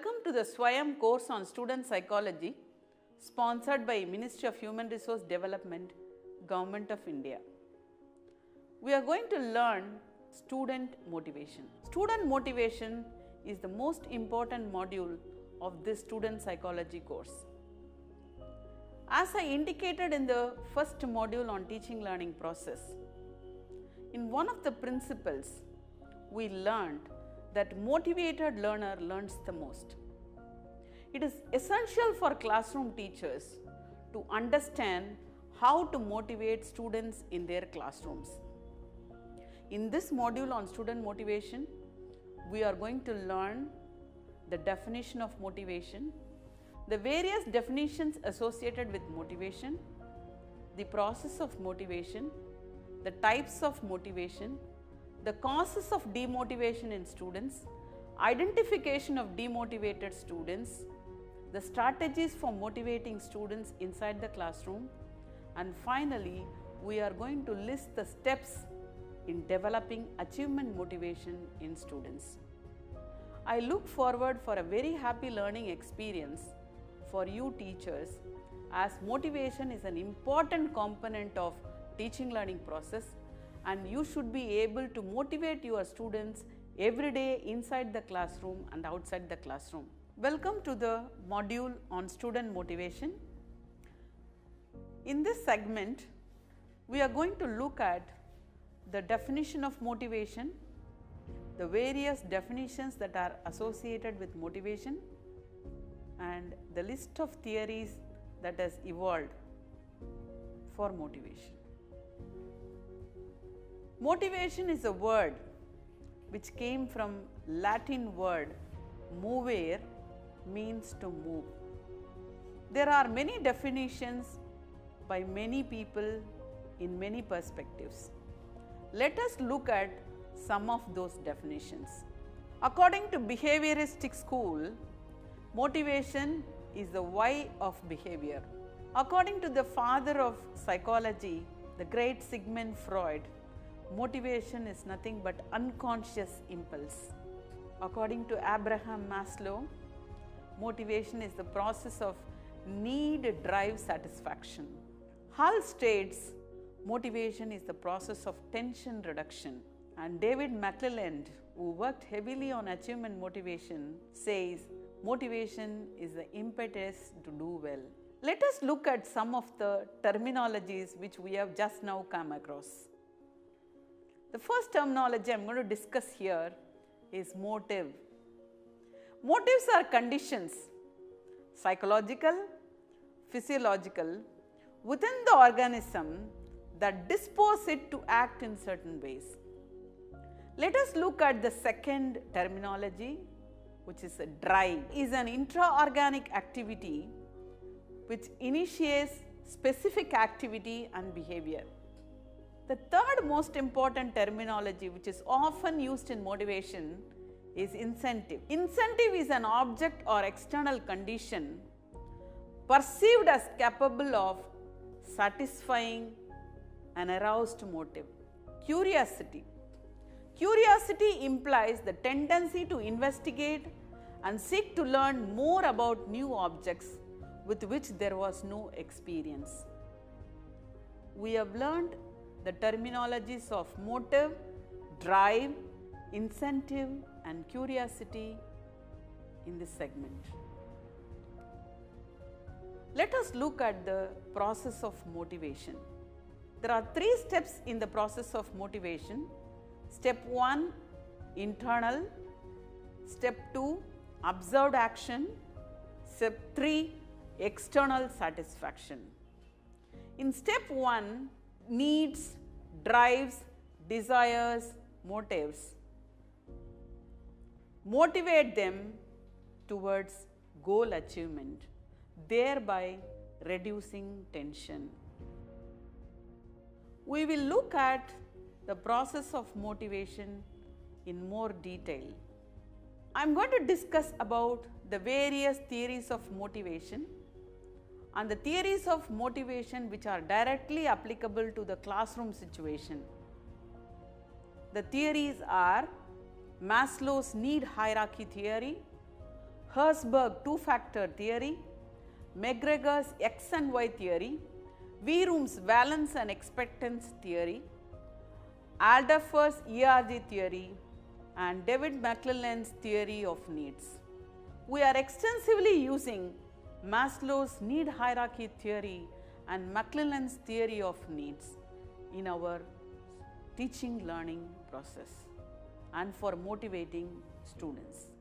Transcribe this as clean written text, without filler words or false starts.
Welcome to the Swayam course on student psychology, sponsored by Ministry of Human Resource Development, Government of India. We are going to learn student motivation. Student motivation is the most important module of this student psychology course. As I indicated in the first module on teaching learning process, in one of the principles, we learned that motivated learner learns the most. It is essential for classroom teachers to understand how to motivate students in their classrooms. In this module on student motivation, we are going to learn the definition of motivation, the various definitions associated with motivation, the process of motivation, the types of motivation, the causes of demotivation in students, identification of demotivated students, the strategies for motivating students inside the classroom, and finally, we are going to list the steps in developing achievement motivation in students. I look forward for a very happy learning experience for you teachers, as motivation is an important component of teaching learning process, and you should be able to motivate your students every day inside the classroom and outside the classroom. Welcome to the module on student motivation. In this segment, we are going to look at the definition of motivation, the various definitions that are associated with motivation, and the list of theories that has evolved for motivation. Motivation is a word which came from Latin word movere, means to move. There are many definitions by many people in many perspectives. Let us look at some of those definitions. According to behavioristic school, motivation is the why of behavior. According to the father of psychology, the great Sigmund Freud, motivation is nothing but unconscious impulse. According to Abraham Maslow, motivation is the process of need-drive satisfaction. Hull states motivation is the process of tension reduction. And David McClelland, who worked heavily on achievement motivation, says motivation is the impetus to do well. Let us look at some of the terminologies which we have just now come across. The first terminology I am going to discuss here is motive. Motives are conditions, psychological, physiological, within the organism that dispose it to act in certain ways. Let us look at the second terminology, which is a drive. It is an intra-organic activity which initiates specific activity and behavior. The third most important terminology which is often used in motivation is incentive. Incentive is an object or external condition perceived as capable of satisfying an aroused motive. Curiosity. Curiosity implies the tendency to investigate and seek to learn more about new objects with which there was no experience. We have learned the terminologies of motive, drive, incentive, and curiosity in this segment. Let us look at the process of motivation. There are 3 steps in the process of motivation. Step 1, internal. Step 2, observed action. Step 3, external satisfaction. In step 1, needs, drives, desires, motives. Motivate them towards goal achievement, thereby reducing tension. We will look at the process of motivation in more detail. I am going to discuss about the various theories of motivation and the theories of motivation which are directly applicable to the classroom situation. The theories are Maslow's need hierarchy theory, Herzberg two-factor theory, McGregor's X and Y theory, Wierum's valence and expectance theory, Alderfer's ERG theory, and David McClelland's theory of needs. We are extensively using Maslow's need hierarchy theory and McClelland's theory of needs in our teaching learning process and for motivating students.